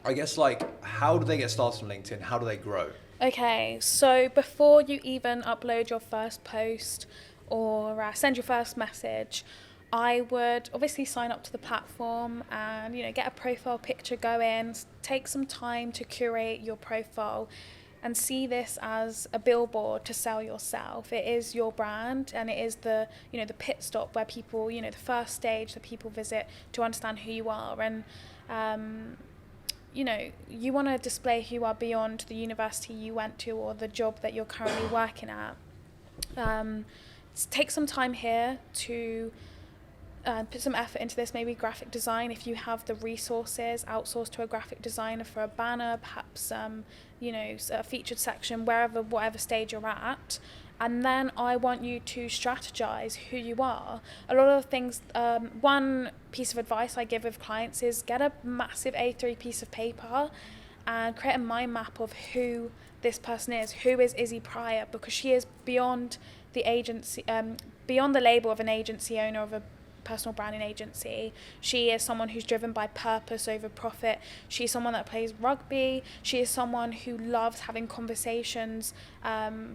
I guess, like, how do they get started on LinkedIn? How do they grow? Okay, so before you even upload your first post or send your first message, I would obviously sign up to the platform and get a profile picture going. Take some time to curate your profile, and see this as a billboard to sell yourself. It is your brand, and it is the pit stop where people, the first stage that people visit to understand who you are. And um, you want to display who you are beyond the university you went to or the job that you're currently working at. Um, Take some time here to put some effort into this, maybe graphic design. If you have the resources, outsource to a graphic designer for a banner, perhaps a featured section, whatever stage you're at. And then I want you to strategize who you are. A lot of things, one piece of advice I give with clients is get a massive A3 piece of paper and create a mind map of who this person is. Who is Izzy Pryor? Because she is beyond the agency, beyond the label of an agency owner of a personal branding agency. She is someone who's driven by purpose over profit. She's someone that plays rugby. She is someone who loves having conversations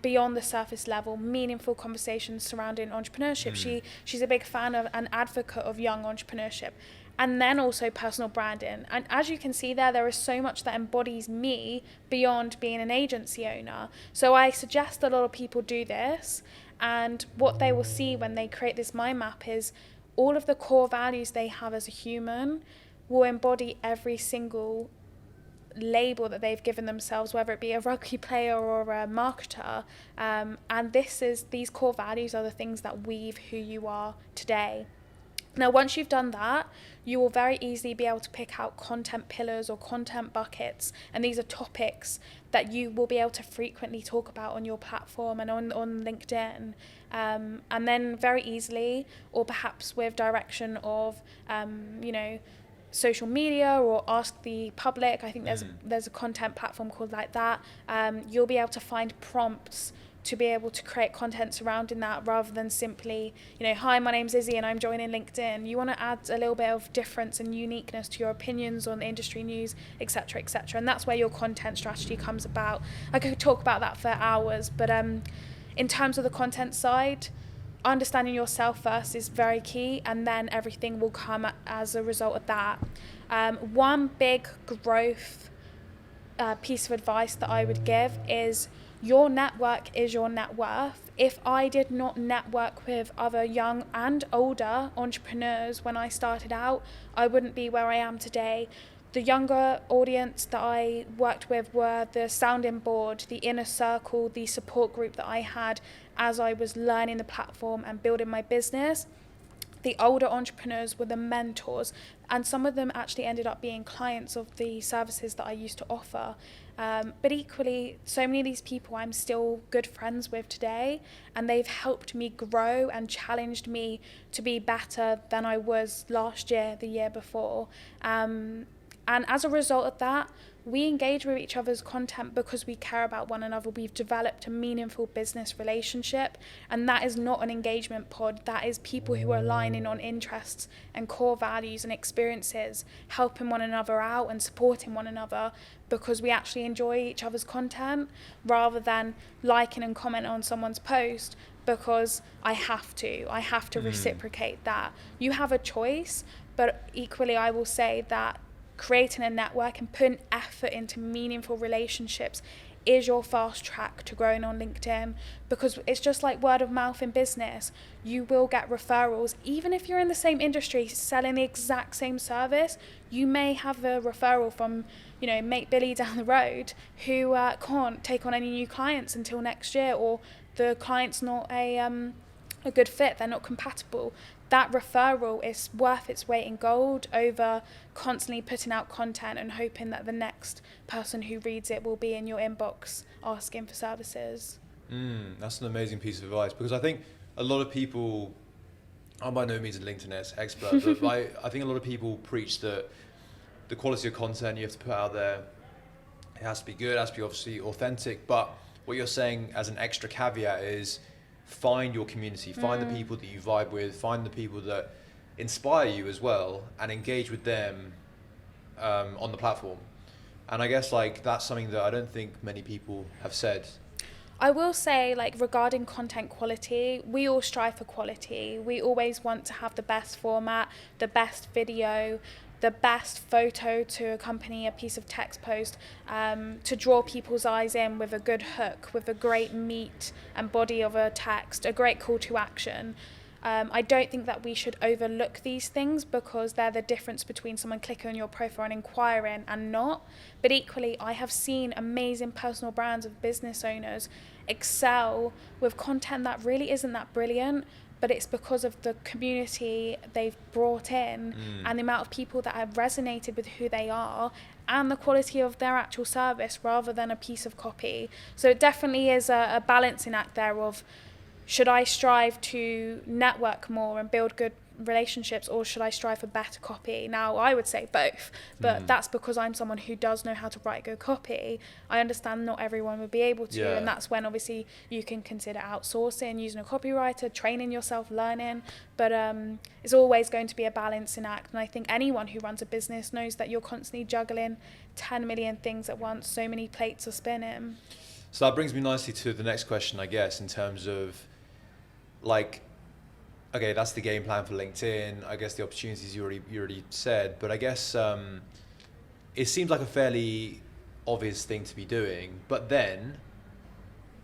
beyond the surface level, meaningful conversations surrounding entrepreneurship. She's a big fan of an advocate of young entrepreneurship. And then also personal branding. And as you can see there is so much that embodies me beyond being an agency owner. So I suggest a lot of people do this. And what they will see when they create this mind map is all of the core values they have as a human will embody every single label that they've given themselves, whether it be a rugby player or a marketer. And these core values are the things that weave who you are today. Now, once you've done that, you will very easily be able to pick out content pillars or content buckets. And these are topics that you will be able to frequently talk about on your platform and on LinkedIn. And then very easily, or perhaps with direction of, social media or ask the public. I think there's a content platform called like that. You'll be able to find prompts to be able to create content surrounding that, rather than simply, hi, my name's Izzy and I'm joining LinkedIn. You want to add a little bit of difference and uniqueness to your opinions on the industry news, etc., etc. And that's where your content strategy comes about. I could talk about that for hours, but in terms of the content side, understanding yourself first is very key, and then everything will come as a result of that. One big growth piece of advice that I would give is your network is your net worth. If I did not network with other young and older entrepreneurs when I started out, I wouldn't be where I am today. The younger audience that I worked with were the sounding board, the inner circle, the support group that I had as I was learning the platform and building my business. The older entrepreneurs were the mentors, and some of them actually ended up being clients of the services that I used to offer. But equally, so many of these people I'm still good friends with today, and they've helped me grow and challenged me to be better than I was last year, the year before. And as a result of that, we engage with each other's content because we care about one another. We've developed a meaningful business relationship, and that is not an engagement pod. That is people who are aligning on interests and core values and experiences, helping one another out and supporting one another because we actually enjoy each other's content, rather than liking and comment on someone's post because I have to reciprocate that. You have a choice, but equally I will say that creating a network and putting effort into meaningful relationships is your fast track to growing on LinkedIn, because it's just like word of mouth in business. You will get referrals. Even if you're in the same industry selling the exact same service, you may have a referral from, mate Billy down the road who can't take on any new clients until next year, or the client's not a good fit, they're not compatible. That referral is worth its weight in gold over constantly putting out content and hoping that the next person who reads it will be in your inbox asking for services. That's an amazing piece of advice, because I think a lot of people, I'm by no means a LinkedIn expert, but I think a lot of people preach that the quality of content you have to put out there, it has to be good, it has to be obviously authentic, but what you're saying as an extra caveat is find your community, find the people that you vibe with, find the people that inspire you as well, and engage with them on the platform. And I guess like that's something that I don't think many people have said. I will say, like, regarding content quality, we all strive for quality. We always want to have the best format, the best video, the best photo to accompany a piece of text post, to draw people's eyes in with a good hook, with a great meat and body of a text, a great call to action. I don't think that we should overlook these things because they're the difference between someone clicking on your profile and inquiring and not. But equally, I have seen amazing personal brands of business owners excel with content that really isn't that brilliant, but it's because of the community they've brought in and the amount of people that have resonated with who they are and the quality of their actual service rather than a piece of copy. So it definitely is a balancing act there of, should I strive to network more and build good relationships, or should I strive for better copy? Now, I would say both, but that's because I'm someone who does know how to write good copy. I understand not everyone would be able to, and that's when obviously you can consider outsourcing, using a copywriter, training yourself, learning, but it's always going to be a balancing act. And I think anyone who runs a business knows that you're constantly juggling 10 million things at once, so many plates are spinning. So that brings me nicely to the next question, I guess, in terms of like, okay, that's the game plan for LinkedIn. I guess the opportunities you already said, but I guess it seems like a fairly obvious thing to be doing. But then,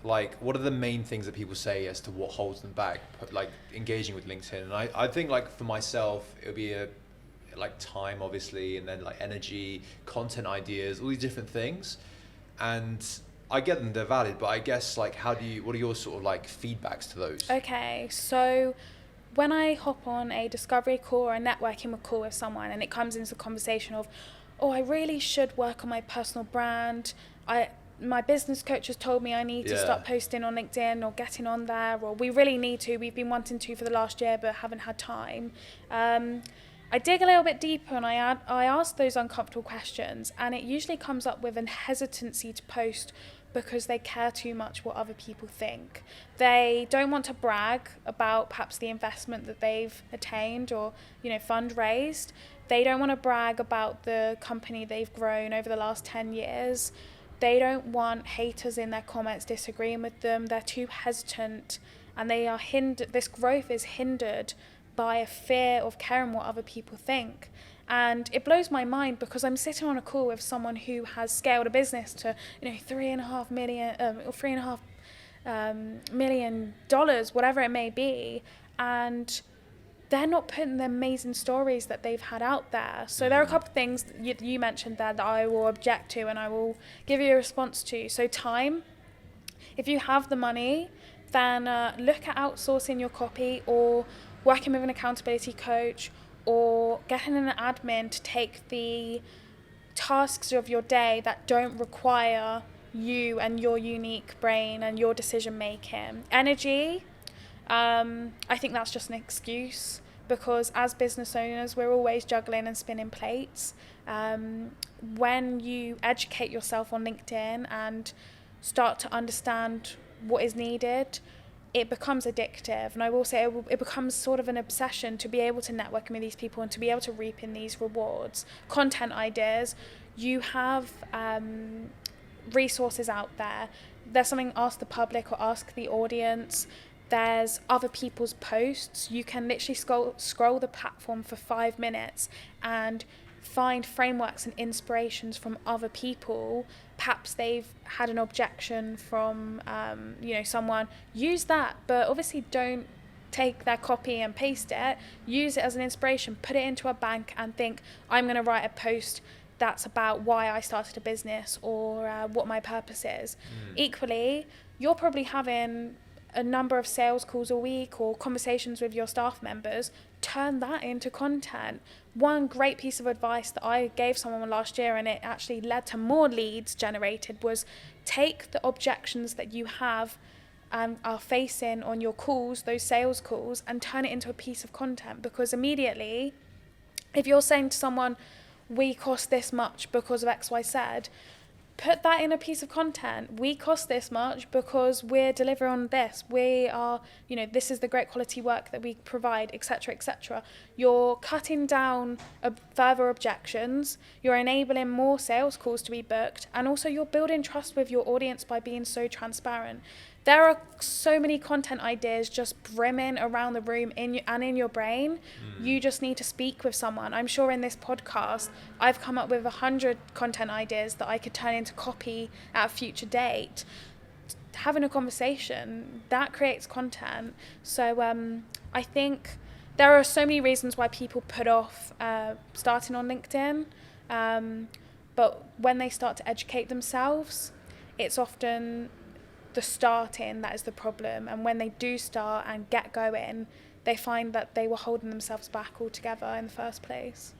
like, what are the main things that people say as to what holds them back, like engaging with LinkedIn? And I think, like, for myself, it would be like time, obviously, and then like energy, content ideas, all these different things. And I get them, they're valid, but I guess, like, what are your sort of like feedbacks to those? Okay, so when I hop on a discovery call or a networking call with someone and it comes into the conversation of, oh, I really should work on my personal brand. My business coach has told me I need to start posting on LinkedIn or getting on there, or we really need to. We've been wanting to for the last year but haven't had time. I dig a little bit deeper and I ask those uncomfortable questions, and it usually comes up with an hesitancy to post because they care too much what other people think. They don't want to brag about perhaps the investment that they've attained or, fundraised. They don't want to brag about the company they've grown over the last 10 years. They don't want haters in their comments disagreeing with them. They're too hesitant, and they are hindered. This growth is hindered by a fear of caring what other people think. And it blows my mind because I'm sitting on a call with someone who has scaled a business to, $3.5 million, whatever it may be, and they're not putting the amazing stories that they've had out there. So there are a couple of things you mentioned there that I will object to and I will give you a response to. So time, if you have the money, then look at outsourcing your copy or working with an accountability coach, or getting an admin to take the tasks of your day that don't require you and your unique brain and your decision making. Energy, I think that's just an excuse, because as business owners, we're always juggling and spinning plates. When you educate yourself on LinkedIn and start to understand what is needed, it becomes addictive, and I will say it becomes sort of an obsession to be able to network with these people and to be able to reap in these rewards. Content ideas, you have resources out there. There's something, ask the public or ask the audience. There's other people's posts. You can literally scroll the platform for 5 minutes and find frameworks and inspirations from other people. Perhaps they've had an objection from someone. Use that, but obviously don't take their copy and paste it. Use it as an inspiration, put it into a bank and think, I'm going to write a post that's about why I started a business or what my purpose is. Equally, you're probably having a number of sales calls a week or conversations with your staff members. Turn that into content. One great piece of advice that I gave someone last year, and it actually led to more leads generated, was take the objections that you have are facing on your calls, those sales calls, and turn it into a piece of content. Because immediately, if you're saying to someone, we cost this much because of XYZ, put that in a piece of content. We cost this much because we're delivering on this. We are, this is the great quality work that we provide, etc., etc. You're cutting down further objections. You're enabling more sales calls to be booked, and also you're building trust with your audience by being so transparent. There are so many content ideas just brimming around the room in your brain. You just need to speak with someone. I'm sure in this podcast, I've come up with 100 content ideas that I could turn into copy at a future date. Having a conversation, that creates content. So I think there are so many reasons why people put off starting on LinkedIn. But when they start to educate themselves, it's often the starting that is the problem, and when they do start and get going, they find that they were holding themselves back altogether in the first place.